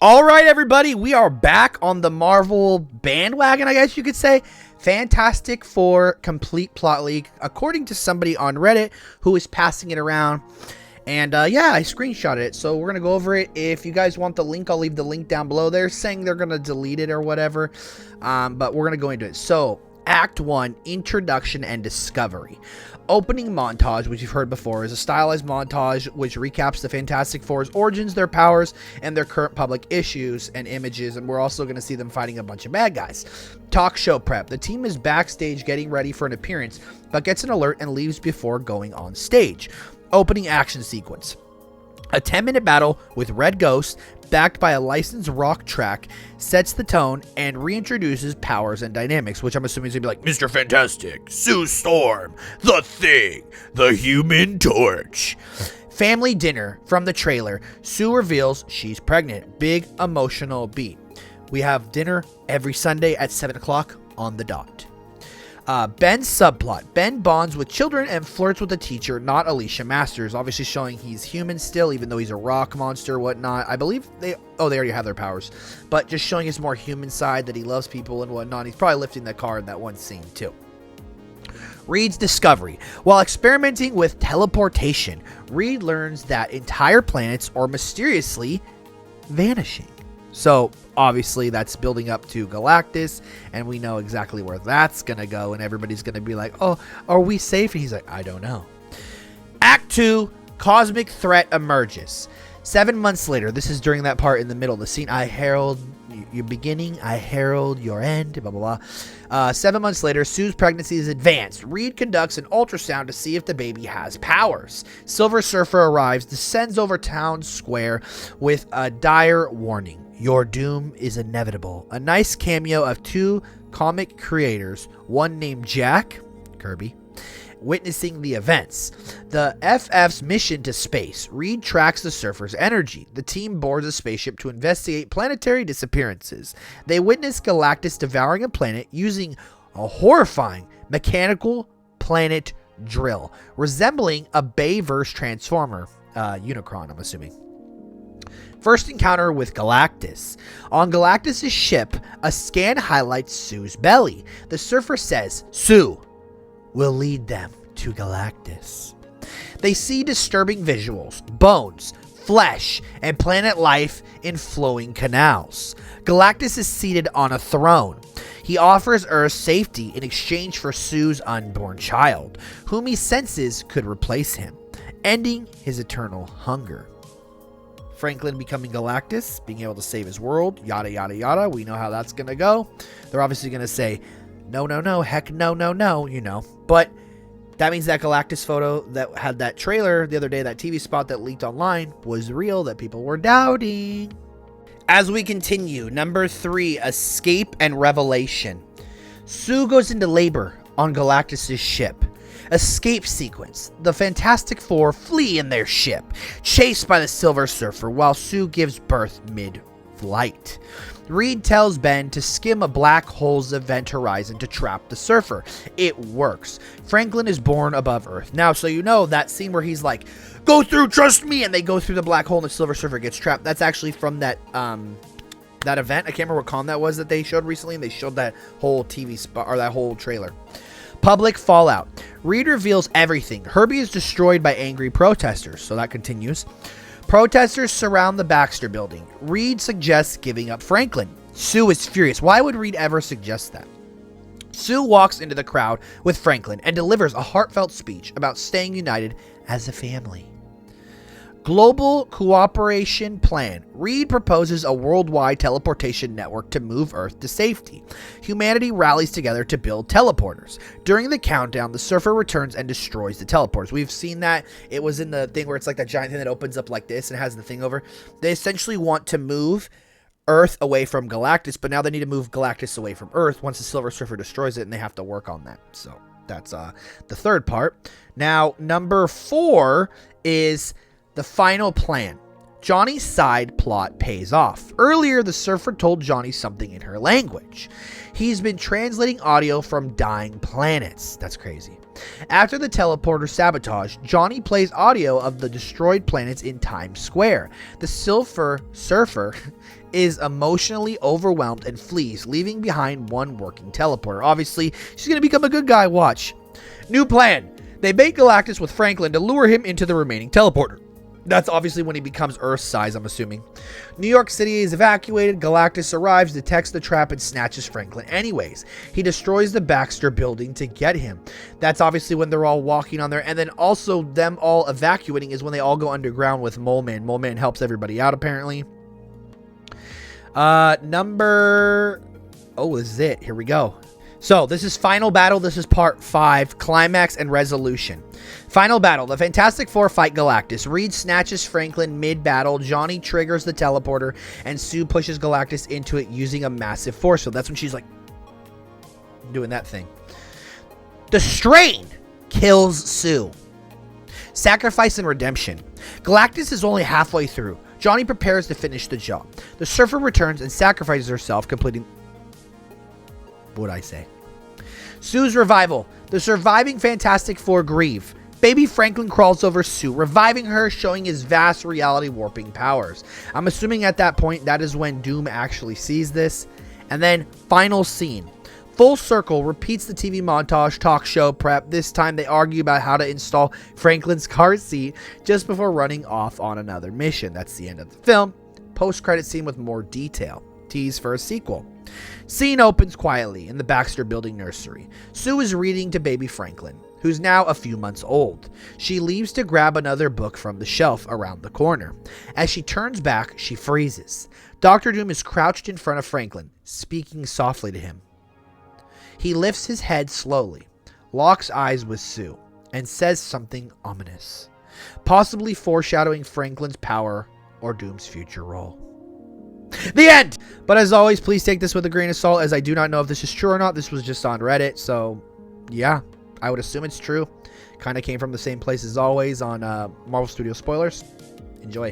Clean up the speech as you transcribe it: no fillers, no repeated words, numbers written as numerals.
All right, everybody, we are back on the Marvel bandwagon, I guess you could say. Fantastic Four complete plot leak, according to somebody on Reddit who is passing it around. And yeah, I screenshotted it, so we're going to go over it. If you guys want the link, I'll leave the link down below. They're saying they're going to delete it or whatever, but we're going to go into it. So, Act 1, Introduction and Discovery. Opening montage, which you've heard before, is a stylized montage which recaps the Fantastic Four's origins, their powers, and their current public issues and images, and we're also going to see them fighting a bunch of bad guys. Talk show prep. The team is backstage getting ready for an appearance, but gets an alert and leaves before going on stage. Opening action sequence. A 10-minute battle with Red Ghost, backed by a licensed rock track, sets the tone and reintroduces powers and dynamics, which I'm assuming is going to be like Mr. Fantastic, Sue Storm, The Thing, The Human Torch. Family dinner from the trailer. Sue reveals she's pregnant. Big emotional beat. We have dinner every Sunday at 7 o'clock on the dot. Ben's subplot. Ben bonds with children and flirts with a teacher, not Alicia Masters. Obviously showing he's human still, even though he's a rock monster, whatnot. I believe they already have their powers. But just showing his more human side, that he loves people and whatnot. He's probably lifting the car in that one scene, too. Reed's discovery. While experimenting with teleportation, Reed learns that entire planets are mysteriously vanishing. So, obviously, that's building up to Galactus, and we know exactly where that's going to go, and everybody's going to be like, oh, are we safe? And he's like, I don't know. Act 2, Cosmic Threat emerges. 7 months later, this is during that part in the middle of the scene, I herald your beginning, I herald your end, blah, blah, blah. 7 months later, Sue's pregnancy is advanced. Reed conducts an ultrasound to see if the baby has powers. Silver Surfer arrives, descends over town square with a dire warning. Your doom is inevitable. A nice cameo of two comic creators, one named Jack Kirby, witnessing the events. The FF's mission to space. Reed tracks the Surfer's energy. The team boards a spaceship to investigate planetary disappearances. They witness Galactus devouring a planet using a horrifying mechanical planet drill, resembling a Bayverse Transformer. Unicron, I'm assuming. First encounter with Galactus. On Galactus' ship, a scan highlights Sue's belly. The Surfer says, Sue will lead them to Galactus. They see disturbing visuals, bones, flesh, and planet life in flowing canals. Galactus is seated on a throne. He offers Earth safety in exchange for Sue's unborn child, whom he senses could replace him, ending his eternal hunger. Franklin becoming Galactus, being able to save his world, yada, yada, yada. We know how that's going to go. They're obviously going to say, no, no, no, heck no, no, no, you know. But that means that Galactus photo that had that trailer the other day, that TV spot that leaked online, was real, that people were doubting. As we continue, number 3, Escape and Revelation. Sue goes into labor on Galactus' ship. Escape sequence. The Fantastic Four flee in their ship, chased by the Silver Surfer, while Sue gives birth mid-flight. Reed tells Ben to skim a black hole's event horizon to trap the Surfer. It works. Franklin is born above Earth. Now, so you know that scene where he's like, go through, trust me, and they go through the black hole and the Silver Surfer gets trapped. That's actually from that that event. I can't remember what con that was that they showed recently, and they showed that whole TV spot, or that whole trailer. Public fallout. Reed reveals everything. Herbie is destroyed by angry protesters, so that continues. Protesters surround the Baxter building. Reed suggests giving up Franklin. Sue is furious. Why would Reed ever suggest that? Sue walks into the crowd with Franklin and delivers a heartfelt speech about staying united as a family. Global cooperation plan. Reed proposes a worldwide teleportation network to move Earth to safety. Humanity rallies together to build teleporters. During the countdown, the Surfer returns and destroys the teleporters. We've seen that. It was in the thing where it's like that giant thing that opens up like this and has the thing over. They essentially want to move Earth away from Galactus, but now they need to move Galactus away from Earth once the Silver Surfer destroys it, and they have to work on that. So that's the third part. Now, number 4 is the final plan. Johnny's side plot pays off. Earlier, the Surfer told Johnny something in her language. He's been translating audio from dying planets. That's crazy. After the teleporter sabotage, Johnny plays audio of the destroyed planets in Times Square. The surfer is emotionally overwhelmed and flees, leaving behind one working teleporter. Obviously, she's going to become a good guy. Watch. New plan. They bait Galactus with Franklin to lure him into the remaining teleporter. That's obviously when he becomes Earth's size, I'm assuming. New York City is evacuated. Galactus arrives, detects the trap, and snatches Franklin anyways. He destroys the Baxter building to get him. That's obviously when they're all walking on there. And then also them all evacuating is when they all go underground with Mole Man. Mole Man helps everybody out, apparently. Oh, this is it. Here we go. So, this is Final Battle. This is Part 5, Climax and Resolution. Final Battle. The Fantastic Four fight Galactus. Reed snatches Franklin mid-battle. Johnny triggers the teleporter, and Sue pushes Galactus into it using a massive force field. That's when she's like doing that thing. The Strain kills Sue. Sacrifice and Redemption. Galactus is only halfway through. Johnny prepares to finish the job. The Surfer returns and sacrifices herself, completing... what'd I say? Sue's revival. The surviving Fantastic Four grieve. Baby Franklin crawls over Sue, reviving her, showing his vast reality warping powers. I'm assuming at that point, that is when Doom actually sees this. And then, final scene. Full Circle repeats the TV montage talk show prep. This time they argue about how to install Franklin's car seat just before running off on another mission. That's the end of the film. Post-credit scene with more detail. Tease for a sequel. Scene opens quietly in the Baxter Building nursery. Sue is reading to baby Franklin, who's now a few months old. She leaves to grab another book from the shelf around the corner. As she turns back, she freezes. Dr. Doom is crouched in front of Franklin, speaking softly to him. He lifts his head slowly, locks eyes with Sue, and says something ominous, possibly foreshadowing Franklin's power or Doom's future role. The end! But as always, please take this with a grain of salt, as I do not know if this is true or not. This was just on Reddit, so yeah, I would assume it's true. Kind of came from the same place as always on Marvel Studios spoilers. Enjoy.